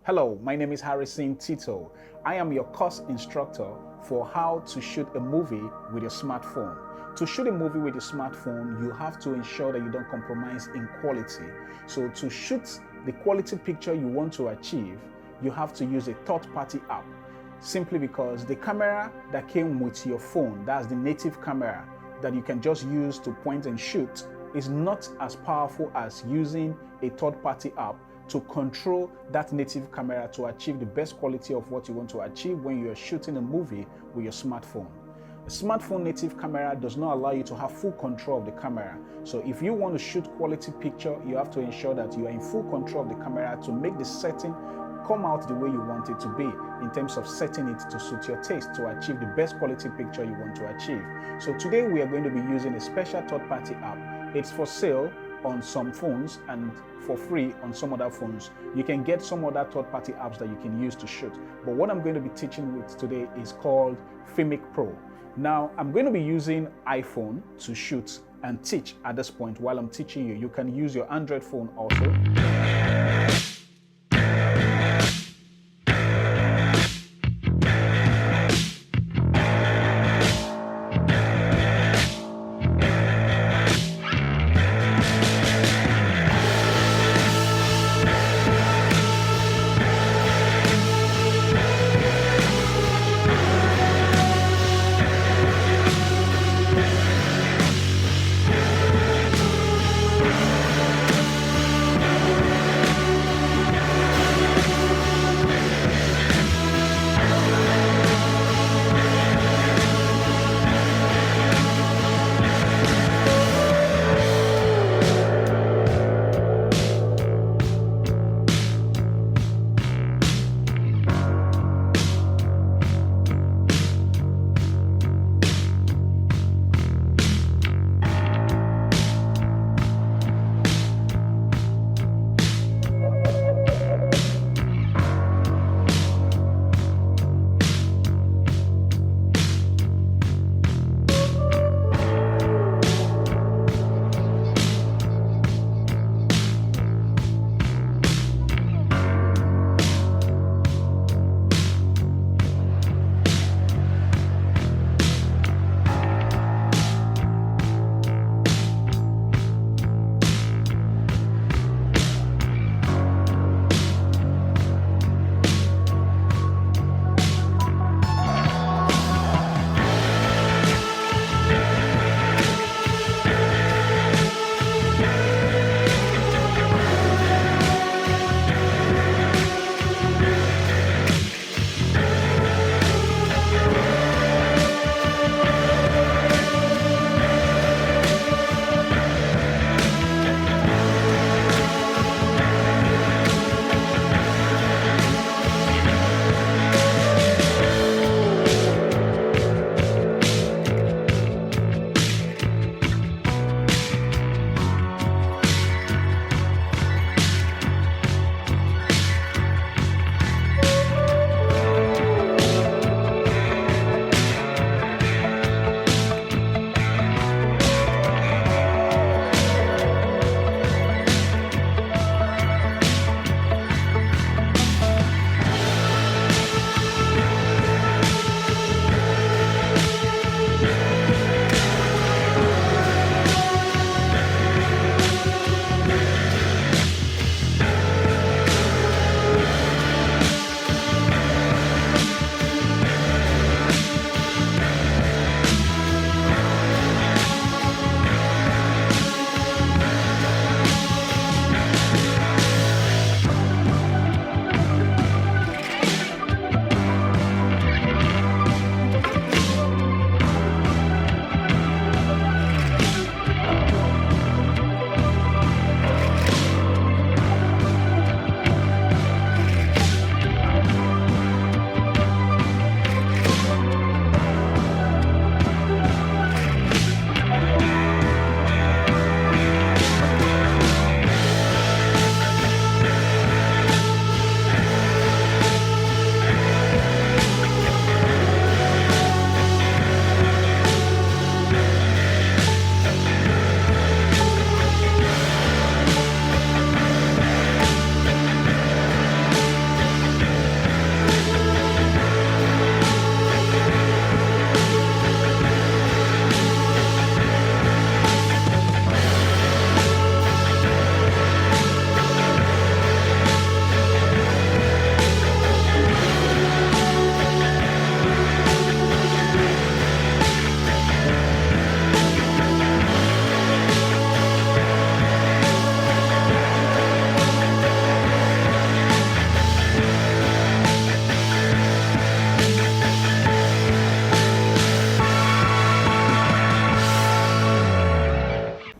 Hello, my name is Harrison Tito. I am your course instructor for how to shoot a movie with your smartphone. To shoot a movie with your smartphone, you have to ensure that you don't compromise in quality. So to shoot the quality picture you want to achieve, you have to use a third-party app. Simply because the camera that came with your phone, that's the native camera that you can just use to point and shoot, is not as powerful as using a third-party app to control that native camera to achieve the best quality of what you want to achieve when you're shooting a movie with your smartphone. A smartphone native camera does not allow you to have full control of the camera. So if you want to shoot quality picture, you have to ensure that you are in full control of the camera to make the setting come out the way you want it to be in terms of setting it to suit your taste to achieve the best quality picture you want to achieve. So today we are going to be using a special third-party app. It's for sale on some phones and for free on some other phones. You can get some other third-party apps that you can use to shoot. But what I'm going to be teaching with today is called Filmic Pro. Now, I'm going to be using iPhone to shoot and teach at this point while I'm teaching you. You can use your Android phone also.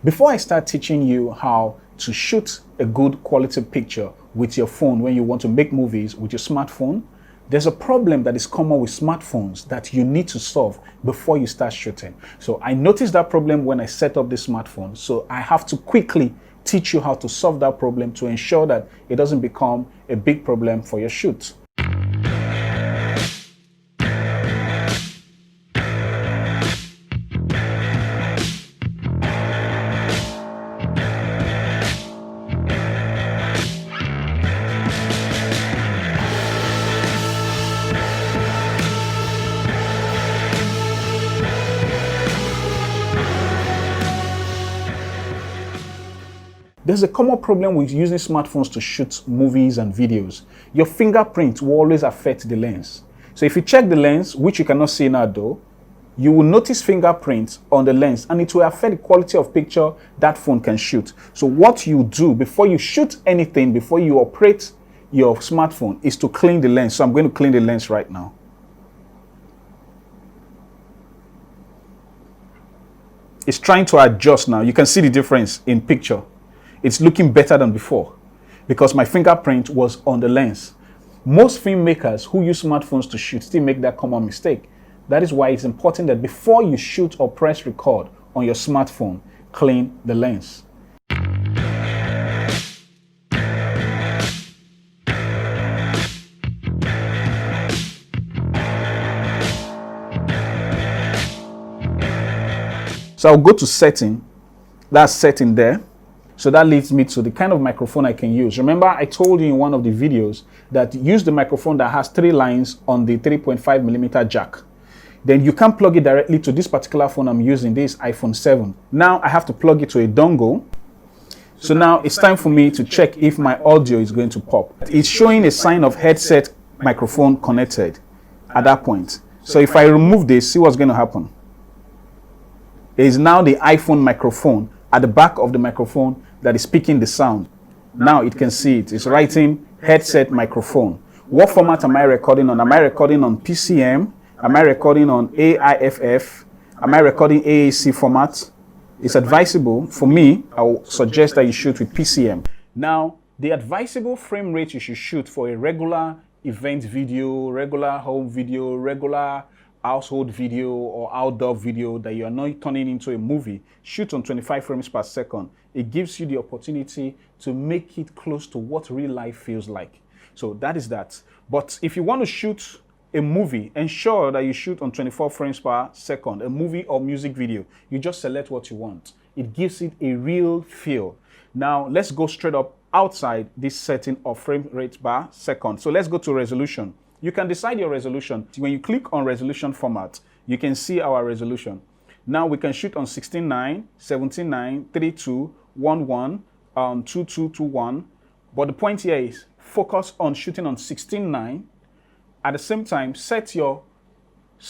Before I start teaching you how to shoot a good quality picture with your phone when you want to make movies with your smartphone, there's a problem that is common with smartphones that you need to solve before you start shooting. So I noticed that problem when I set up this smartphone. So I have to quickly teach you how to solve that problem to ensure that it doesn't become a big problem for your shoot. There's a common problem with using smartphones to shoot movies and videos. Your fingerprint will always affect the lens. So if you check the lens, which you cannot see now though, you will notice fingerprints on the lens and it will affect the quality of picture that phone can shoot. So what you do before you shoot anything, before you operate your smartphone, is to clean the lens. So I'm going to clean the lens right now. It's trying to adjust now. You can see the difference in picture. It's looking better than before because my fingerprint was on the lens. Most filmmakers who use smartphones to shoot still make that common mistake. That is why it's important that before you shoot or press record on your smartphone, clean the lens. So I'll go to setting, that's setting there. So that leads me to the kind of microphone I can use. Remember, I told you in one of the videos that use the microphone that has 3 lines on the 3.5mm jack. Then you can plug it directly to this particular phone I'm using, this iPhone 7. Now I have to plug it to a dongle. So now it's time for me to check if my audio is going to pop. It's showing a sign of headset microphone connected at that point. So if I remove this, see what's going to happen. It is now the iPhone microphone at the back of the microphone that is speaking the sound. Now it can see it. It's writing headset microphone. What format am I recording on? Am I recording on PCM? Am I recording on AIFF? Am I recording AAC format? It's advisable. For me, I will suggest that you shoot with PCM. Now, the advisable frame rate you should shoot for a regular event video, regular home video, regular household video or outdoor video that you are not turning into a movie, shoot on 25 frames per second. It gives you the opportunity to make it close to what real life feels like. So that is that. But if you want to shoot a movie, ensure that you shoot on 24 frames per second, a movie or music video. You just select what you want. It gives it a real feel. Now let's go straight up outside this setting of frame rate per second. So let's go to resolution. You can decide your resolution. When you click on resolution format, you can see our resolution. Now we can shoot on 16:9, 17:9, 32, 11, 2221. But the point here is focus on shooting on 16:9. At the same time, set your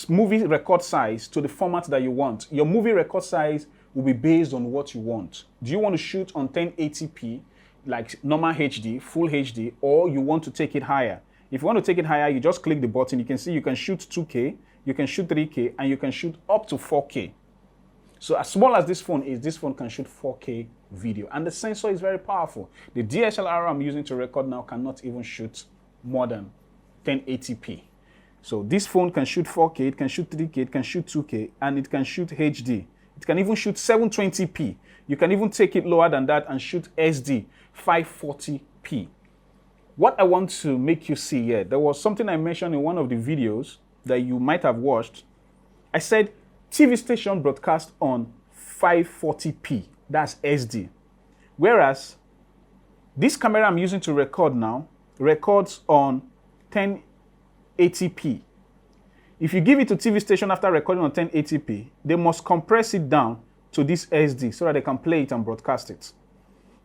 movie record size to the format that you want. Your movie record size will be based on what you want. Do you want to shoot on 1080p, like normal HD, full HD, or you want to take it higher? If you want to take it higher, you just click the button. You can see you can shoot 2K, you can shoot 3K, and you can shoot up to 4K. So as small as this phone is, this phone can shoot 4K video. And the sensor is very powerful. The DSLR I'm using to record now cannot even shoot more than 1080p. So this phone can shoot 4K, it can shoot 3K, it can shoot 2K, and it can shoot HD. It can even shoot 720p. You can even take it lower than that and shoot SD 540p. What I want to make you see here, there was something I mentioned in one of the videos that you might have watched. I said TV station broadcast on 540p, that's SD. Whereas this camera I'm using to record now records on 1080p. If you give it to TV station after recording on 1080p, they must compress it down to this SD so that they can play it and broadcast it.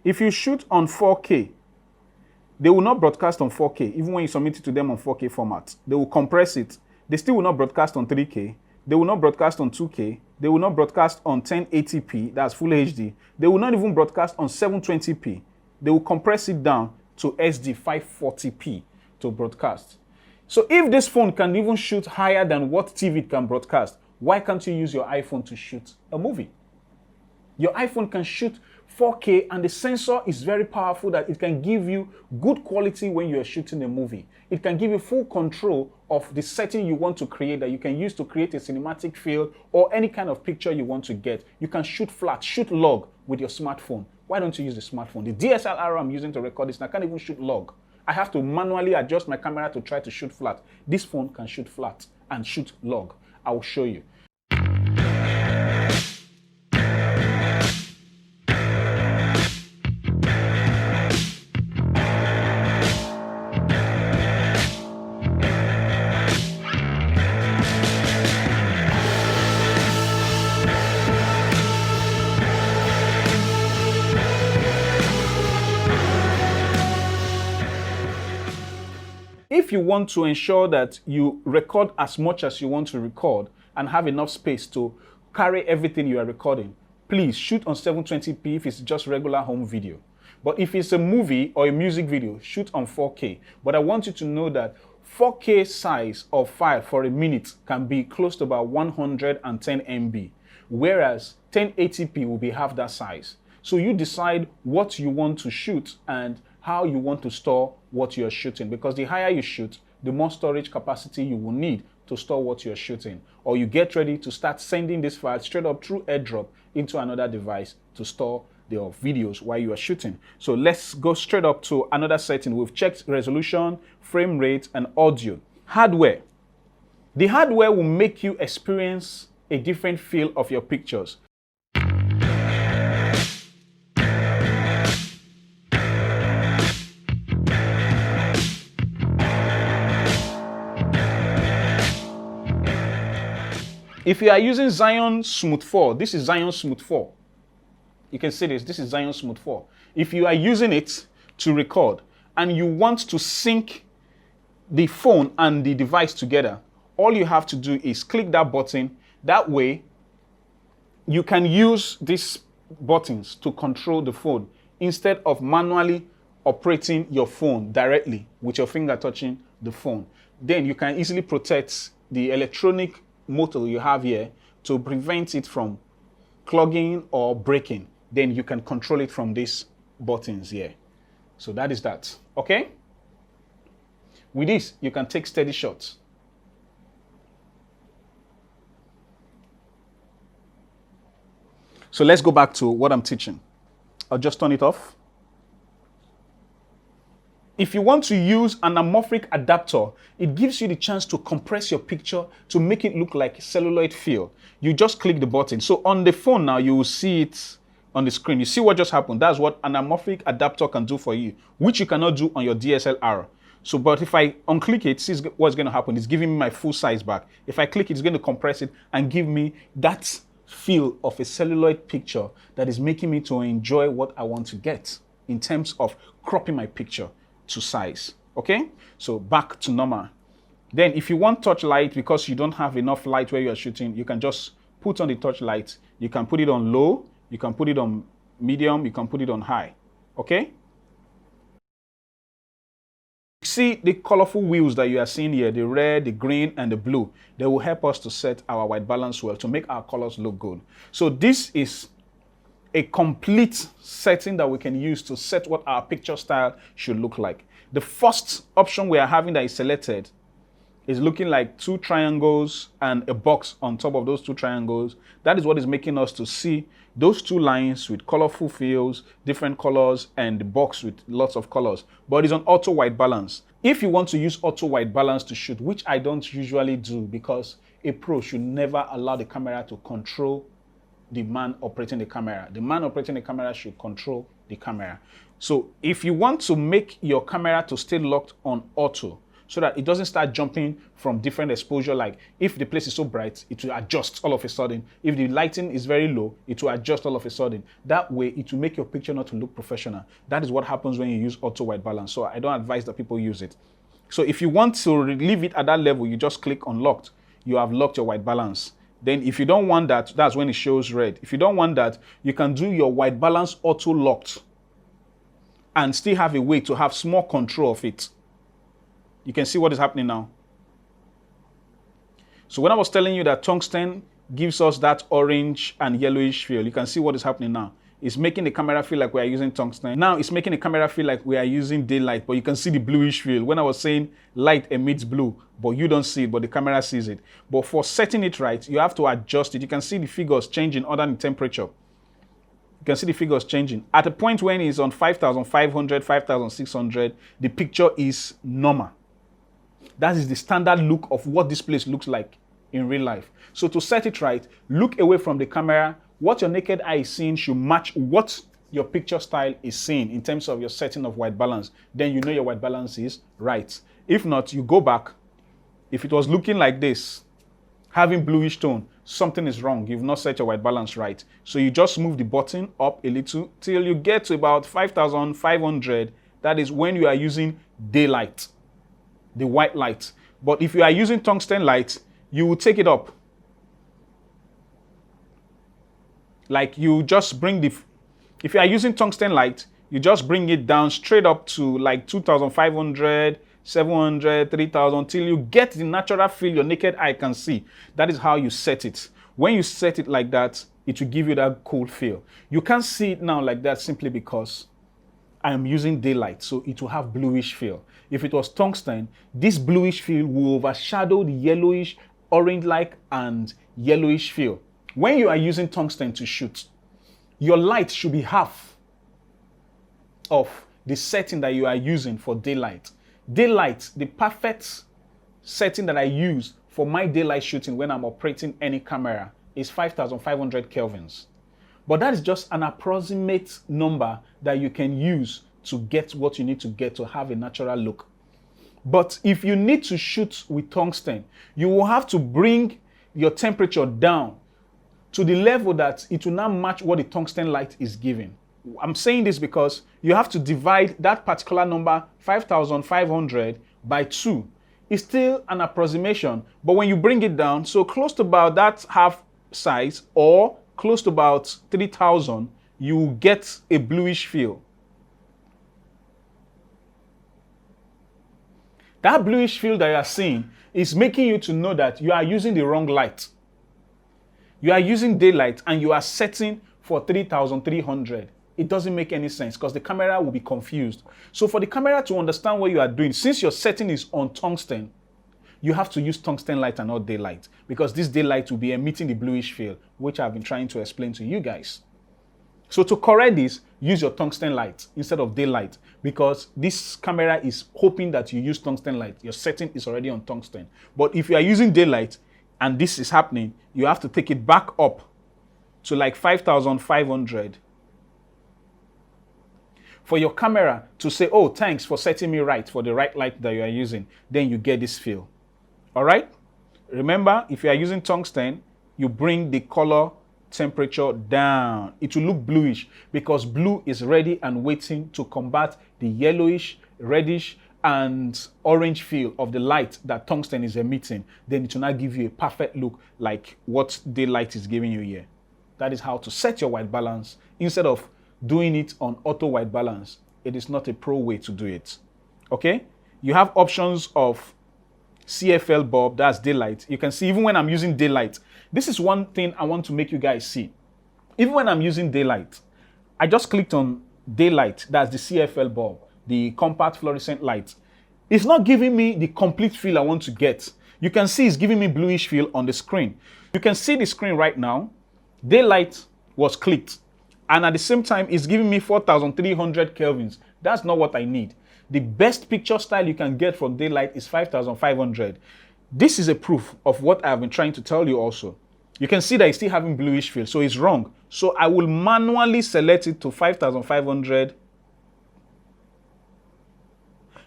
If you shoot on 4K, they will not broadcast on 4K, even when you submit it to them on 4K format. They will compress it. They still will not broadcast on 3K. They will not broadcast on 2K. They will not broadcast on 1080p, that's full HD. They will not even broadcast on 720p. They will compress it down to SD 540p to broadcast. So if this phone can even shoot higher than what TV can broadcast, why can't you use your iPhone to shoot a movie? Your iPhone can shoot 4K, and the sensor is very powerful that it can give you good quality when you're shooting a movie. It can give you full control of the setting you want to create that you can use to create a cinematic feel or any kind of picture you want to get. You can shoot flat, shoot log with your smartphone. Why don't you use the smartphone? The DSLR I'm using to record this, I can't even shoot log. I have to manually adjust my camera to try to shoot flat. This phone can shoot flat and shoot log. I will show you. If you want to ensure that you record as much as you want to record and have enough space to carry everything you are recording, please shoot on 720p if it's just regular home video. But if it's a movie or a music video, shoot on 4K. But I want you to know that 4K size of file for a minute can be close to about 110 MB, whereas 1080p will be half that size. So you decide what you want to shoot and how you want to store what you're shooting, because the higher you shoot, the more storage capacity you will need to store what you're shooting. Or you get ready to start sending this file straight up through AirDrop into another device to store your videos while you are shooting. So let's go straight up to another setting. We've checked resolution, frame rate, and audio. Hardware. The hardware will make you experience a different feel of your pictures. If you are using Zion Smooth 4, this is Zion Smooth 4. You can see this is Zion Smooth 4. If you are using it to record and you want to sync the phone and the device together, all you have to do is click that button. That way, you can use these buttons to control the phone instead of manually operating your phone directly with your finger touching the phone. Then you can easily protect the electronic motor you have here to prevent it from clogging or breaking. Then you can control it from these buttons here. So that is that. Okay? With this, you can take steady shots. So let's go back to what I'm teaching. I'll just turn it off. If you want to use an anamorphic adapter, it gives you the chance to compress your picture to make it look like celluloid feel. You just click the button. So on the phone now, you will see it on the screen. You see what just happened? That's what an anamorphic adapter can do for you, which you cannot do on your DSLR. So, but if I unclick it, see what's going to happen. It's giving me my full size back. If I click it, it's going to compress it and give me that feel of a celluloid picture that is making me to enjoy what I want to get in terms of cropping my picture to size. Okay, so back to normal. Then if you want touch light, because you don't have enough light where you are shooting, you can just put on the touch light. You can put it on low, you can put it on medium, you can put it on high. Okay, see the colorful wheels that you are seeing here, the red, the green, and the blue. They will help us to set our white balance well to make our colors look good. So this is a complete setting that we can use to set what our picture style should look like. The first option we are having that is selected is looking like two triangles and a box on top of those two triangles. That is what is making us to see those two lines with colorful fields, different colors, and the box with lots of colors. But it's on auto white balance. If you want to use auto white balance to shoot, which I don't usually do because a pro should never allow the camera to control the man operating the camera. The man operating the camera should control the camera. So if you want to make your camera to stay locked on auto so that it doesn't start jumping from different exposure, like if the place is so bright, it will adjust all of a sudden. If the lighting is very low, it will adjust all of a sudden. That way, it will make your picture not to look professional. That is what happens when you use auto white balance. So I don't advise that people use it. So if you want to leave it at that level, you just click on locked. You have locked your white balance. Then if you don't want that, that's when it shows red. If you don't want that, you can do your white balance auto locked and still have a way to have small control of it. You can see what is happening now. So when I was telling you that tungsten gives us that orange and yellowish feel. You can see what is happening now. It's making the camera feel like we are using tungsten. Now it's making the camera feel like we are using daylight, but you can see the bluish feel. When I was saying light emits blue, but you don't see it, but the camera sees it. But for setting it right, you have to adjust it. You can see the figures changing under the temperature. You can see the figures changing. At a point when it's on 5,500, 5,600, the picture is normal. That is the standard look of what this place looks like in real life. So to set it right, look away from the camera. What your naked eye is seeing should match what your picture style is seeing in terms of your setting of white balance. Then you know your white balance is right. If not, you go back. If it was looking like this, having bluish tone, something is wrong. You've not set your white balance right. So you just move the button up a little till you get to about 5,500. That is when you are using daylight, the white light. But if you are using tungsten light, you will take it up. Like you just bring if you are using tungsten light, you just bring it down straight up to like 2,500, 700, 3,000 till you get the natural feel your naked eye can see. That is how you set it. When you set it like that, it will give you that cool feel. You can't see it now like that simply because I am using daylight, so it will have bluish feel. If it was tungsten, this bluish feel will overshadow the yellowish, orange-like, and yellowish feel. When you are using tungsten to shoot, your light should be half of the setting that you are using for daylight. Daylight, the perfect setting that I use for my daylight shooting when I'm operating any camera is 5,500 kelvins. But that is just an approximate number that you can use to get what you need to get to have a natural look. But if you need to shoot with tungsten, you will have to bring your temperature down to the level that it will now match what the tungsten light is giving. I'm saying this because you have to divide that particular number, 5,500, by 2. It's still an approximation, but when you bring it down, so close to about that half size or close to about 3,000, you get a bluish feel. That bluish feel that you are seeing is making you to know that you are using the wrong light. You are using daylight and you are setting for 3,300. It doesn't make any sense because the camera will be confused. So for the camera to understand what you are doing, since your setting is on tungsten, you have to use tungsten light and not daylight because this daylight will be emitting the bluish feel, which I've been trying to explain to you guys. So to correct this, use your tungsten light instead of daylight because this camera is hoping that you use tungsten light. Your setting is already on tungsten. But if you are using daylight and this is happening, you have to take it back up to like 5,500 for your camera to say, oh, thanks for setting me right for the right light that you are using. Then you get this feel. All right? Remember, if you are using tungsten, you bring the color temperature down. It will look bluish because blue is ready and waiting to combat the yellowish, reddish, and orange feel of the light that tungsten is emitting. Then it will not give you a perfect look like what daylight is giving you here. That is how to set your white balance instead of doing it on auto white balance. It is not a pro way to do it. Okay? You have options of CFL bulb, that's daylight. You can see even when I'm using daylight, this is one thing I want to make you guys see. Even when I'm using daylight, I just clicked on daylight, that's the CFL bulb, the compact fluorescent light. It's not giving me the complete feel I want to get. You can see it's giving me bluish feel on the screen. You can see the screen right now. Daylight was clicked. And at the same time, it's giving me 4,300 kelvins. That's not what I need. The best picture style you can get from daylight is 5,500. This is a proof of what I've been trying to tell you also. You can see that it's still having bluish feel, so it's wrong. So I will manually select it to 5,500.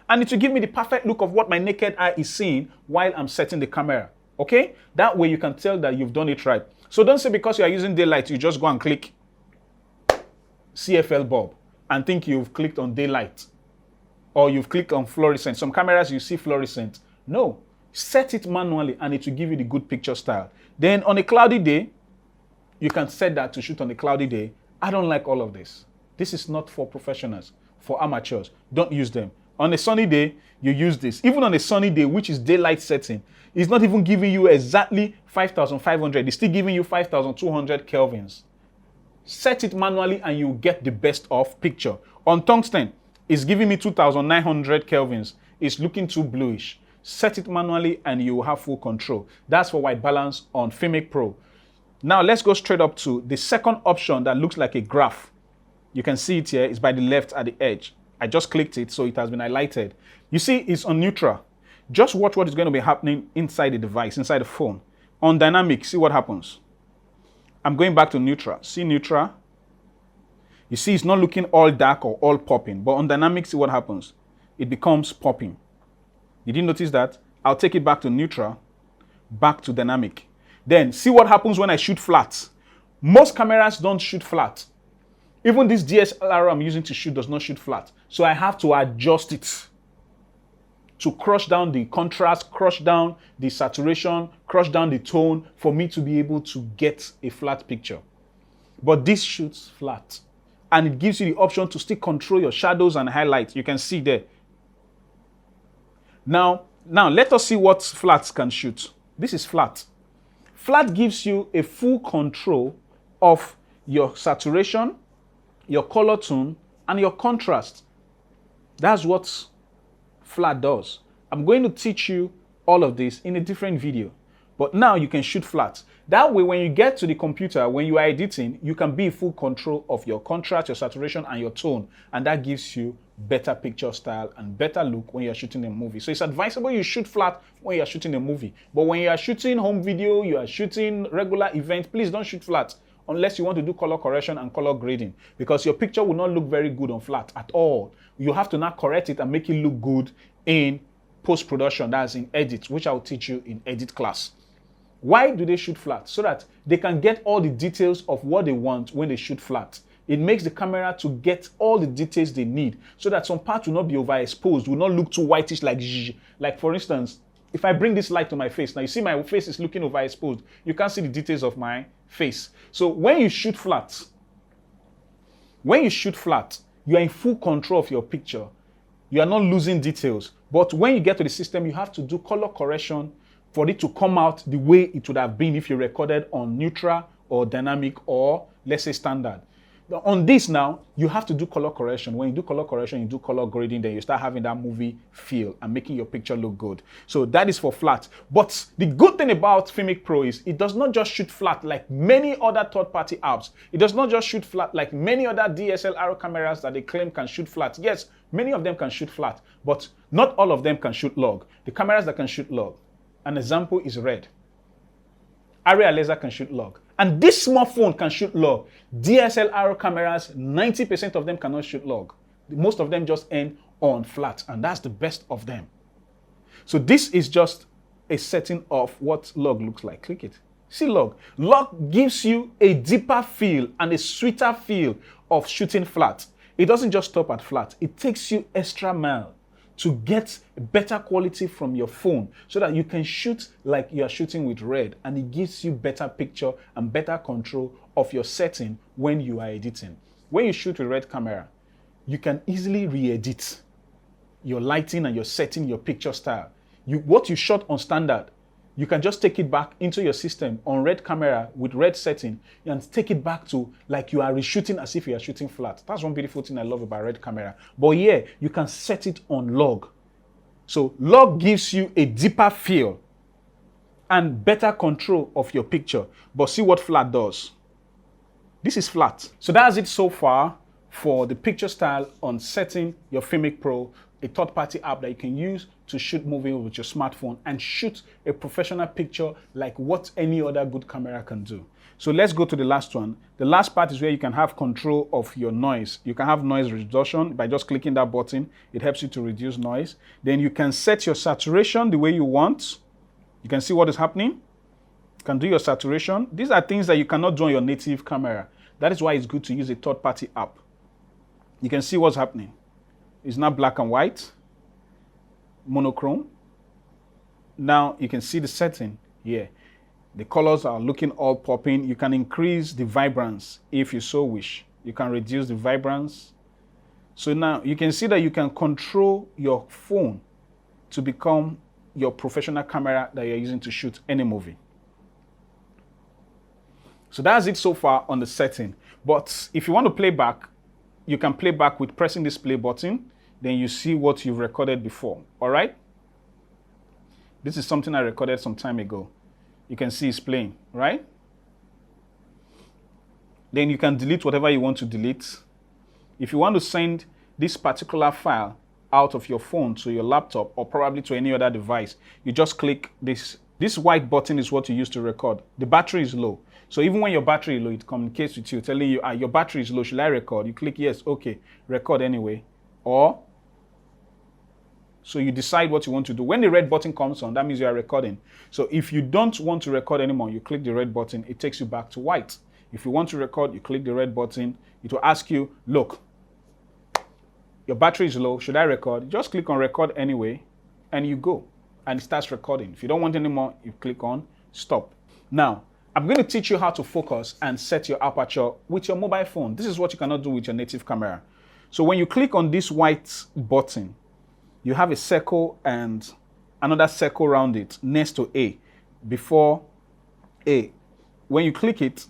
And it will give me the perfect look of what my naked eye is seeing while I'm setting the camera. Okay? That way you can tell that you've done it right. So don't say because you are using daylight, you just go and click CFL bulb and think you've clicked on daylight or you've clicked on fluorescent. Some cameras you see fluorescent. No, set it manually and it will give you the good picture style. Then on a cloudy day, you can set that to shoot on a cloudy day. I don't like all of this. This is not for professionals, for amateurs. Don't use them. On a sunny day, you use this. Even on a sunny day, which is daylight setting, it's not even giving you exactly 5,500. It's still giving you 5,200 kelvins. Set it manually and you get the best of picture. On tungsten, it's giving me 2,900 kelvins. It's looking too bluish. Set it manually and you will have full control. That's for white balance on Filmic Pro. Now let's go straight up to the second option that looks like a graph. You can see it here. It's by the left at the edge. I just clicked it, so it has been highlighted. You see, it's on neutral. Just watch what is going to be happening inside the device, inside the phone. On dynamic, see what happens. I'm going back to neutral. See neutral? You see, it's not looking all dark or all popping, but on dynamic, see what happens. It becomes popping. Did you notice that? I'll take it back to neutral, back to dynamic. Then see what happens when I shoot flat. Most cameras don't shoot flat. Even this DSLR I'm using to shoot does not shoot flat. So I have to adjust it to crush down the contrast, crush down the saturation, crush down the tone for me to be able to get a flat picture. But this shoots flat. And it gives you the option to still control your shadows and highlights. You can see there. Now let us see what flats can shoot. This is flat. Flat gives you a full control of your saturation, your color tone, and your contrast. That's what flat does. I'm going to teach you all of this in a different video. But now you can shoot flat. That way, when you get to the computer, when you are editing, you can be in full control of your contrast, your saturation, and your tone. And that gives you better picture style and better look when you're shooting a movie. So it's advisable you shoot flat when you're shooting a movie. But when you are shooting home video, you are shooting regular event, please don't shoot flat unless you want to do color correction and color grading, because your picture will not look very good on flat at all. You have to now correct it and make it look good in post-production, that's in edit, which I'll teach you in edit class. Why do they shoot flat? So that they can get all the details of what they want when they shoot flat. It makes the camera to get all the details they need so that some parts will not be overexposed, will not look too whitish like zzz. Like for instance, if I bring this light to my face, now you see my face is looking overexposed. You can't see the details of my face. So when you shoot flat, you are in full control of your picture. You are not losing details. But when you get to the system, you have to do color correction for it to come out the way it would have been if you recorded on neutral or dynamic or let's say standard. On this now, you have to do color correction. When you do color correction, you do color grading, then you start having that movie feel and making your picture look good. So that is for flat. But the good thing about Filmic Pro is it does not just shoot flat like many other third-party apps. It does not just shoot flat like many other DSLR cameras that they claim can shoot flat. Yes, many of them can shoot flat, but not all of them can shoot log. The cameras that can shoot log, an example is Red. Area Laser can shoot log. And this small phone can shoot log. DSLR cameras, 90% of them cannot shoot log. Most of them just end on flat, and that's the best of them. So this is just a setting of what log looks like. Click it. See log. Log gives you a deeper feel and a sweeter feel of shooting flat. It doesn't just stop at flat. It takes you extra mile to get better quality from your phone so that you can shoot like you are shooting with Red, and it gives you better picture and better control of your setting when you are editing. When you shoot with Red camera, you can easily re-edit your lighting and your setting, your picture style. What you shot on standard, you can just take it back into your system on Red camera with Red setting and take it back to like you are reshooting as if you are shooting flat. That's one beautiful thing I love about Red camera. But yeah, you can set it on log. So log gives you a deeper feel and better control of your picture. But see what flat does. This is flat. So that's it so far for the picture style on setting your Filmic Pro, a third-party app that you can use to shoot movie with your smartphone and shoot a professional picture like what any other good camera can do. So let's go to the last one. The last part is where you can have control of your noise. You can have noise reduction by just clicking that button. It helps you to reduce noise. Then you can set your saturation the way you want. You can see what is happening. You can do your saturation. These are things that you cannot do on your native camera. That is why it's good to use a third-party app. You can see what's happening. It's now black and white, monochrome. Now you can see the setting here. The colors are looking all popping. You can increase the vibrance if you so wish. You can reduce the vibrance. So now you can see that you can control your phone to become your professional camera that you're using to shoot any movie. So that's it so far on the setting. But if you want to play back, you can play back with pressing this play button. Then you see what you've recorded before. All right? This is something I recorded some time ago. You can see it's playing, right? Then you can delete whatever you want to delete. If you want to send this particular file out of your phone to your laptop or probably to any other device, you just click this. This white button is what you use to record. The battery is low. So even when your battery is low, it communicates with you, telling you, your battery is low, should I record? You click yes, okay, record anyway. Or, so you decide what you want to do. When the red button comes on, that means you are recording. So if you don't want to record anymore, you click the red button, it takes you back to white. If you want to record, you click the red button, it will ask you, look, your battery is low, should I record? Just click on record anyway, and you go, and it starts recording. If you don't want anymore, you click on stop. Now, I'm going to teach you how to focus and set your aperture with your mobile phone. This is what you cannot do with your native camera. So when you click on this white button, you have a circle and another circle around it next to A, before A. When you click it,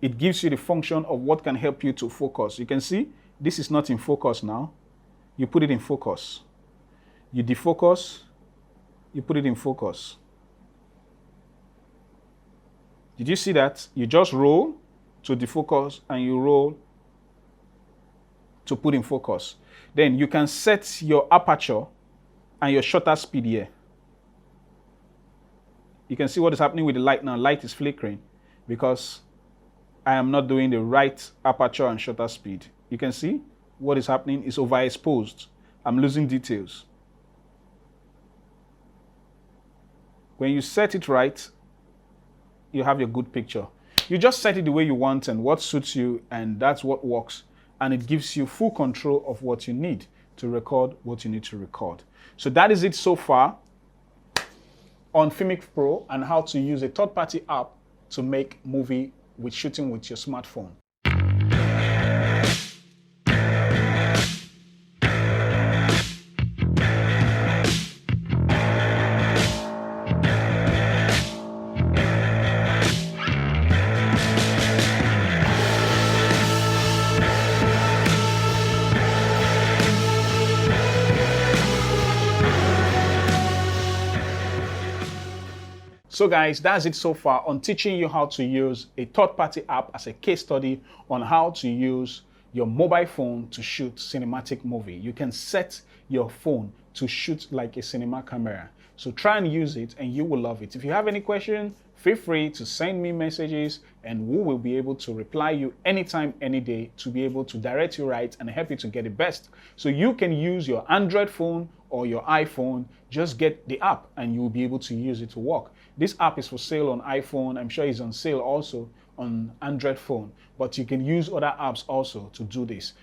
it gives you the function of what can help you to focus. You can see this is not in focus now. You put it in focus. You defocus, you put it in focus. Did you see that? You just roll to defocus and you roll to put in focus. Then you can set your aperture and your shutter speed here. You can see what is happening with the light now. Light is flickering because I am not doing the right aperture and shutter speed. You can see what is happening is overexposed. I'm losing details. When you set it right, you have your good picture. You just set it the way you want and what suits you, and that's what works. And it gives you full control of what you need to record what you need to record. So that is it so far on Filmic Pro and how to use a third-party app to make movie with shooting with your smartphone. So guys, that's it so far on teaching you how to use a third-party app as a case study on how to use your mobile phone to shoot cinematic movie. You can set your phone to shoot like a cinema camera. So try and use it and you will love it. If you have any questions, feel free to send me messages and we will be able to reply you anytime, any day to be able to direct you right and help you to get the best. So you can use your Android phone or your iPhone, just get the app and you will be able to use it to work. This app is for sale on iPhone. I'm sure it's on sale also on Android phone, but you can use other apps also to do this.